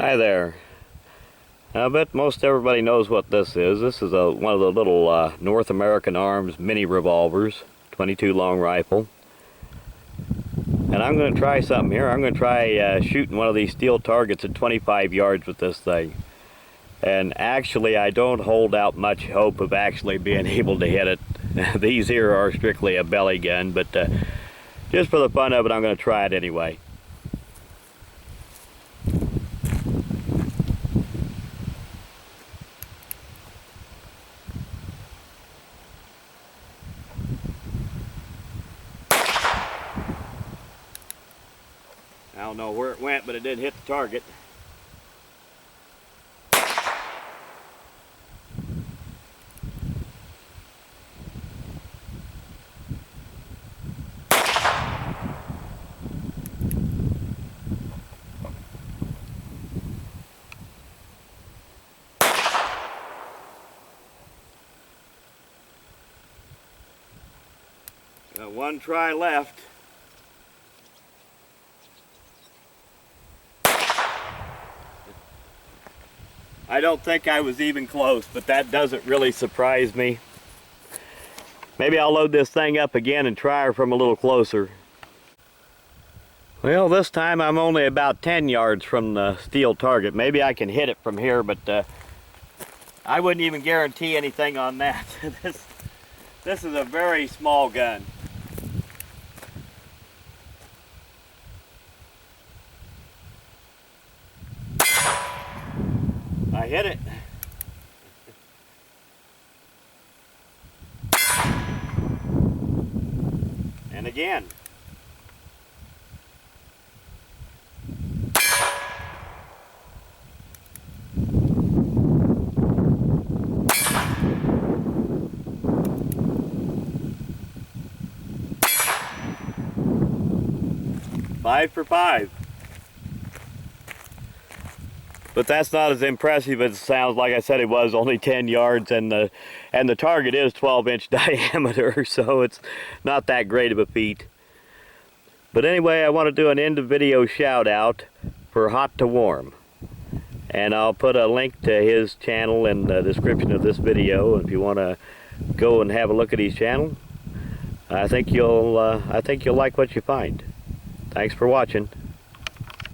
Hi there. I bet most everybody knows what this is. This is one of the little North American Arms mini revolvers, 22 long rifle. And I'm going to try something here. I'm going to try shooting one of these steel targets at 25 yards with this thing. And actually, I don't hold out much hope of actually being able to hit it. These here are strictly a belly gun, but just for the fun of it, I'm going to try it anyway. I don't know where it went, but it did hit the target. Got one try left. I don't think I was even close, but that doesn't really surprise me. Maybe I'll load this thing up again and try her from a little closer. Well, this time I'm only about 10 yards from the steel target. Maybe I can hit it from here, but I wouldn't even guarantee anything on that. This is a very small gun. I hit it. And again. Five for five. But that's not as impressive as it sounds. Like I said, it was only 10 yards, and the target is 12-inch diameter, so it's not that great of a feat. But anyway, I want to do an end of video shout out for Hot to Warm, and I'll put a link to his channel in the description of this video. If you want to go and have a look at his channel, I think you'll like what you find. Thanks for watching.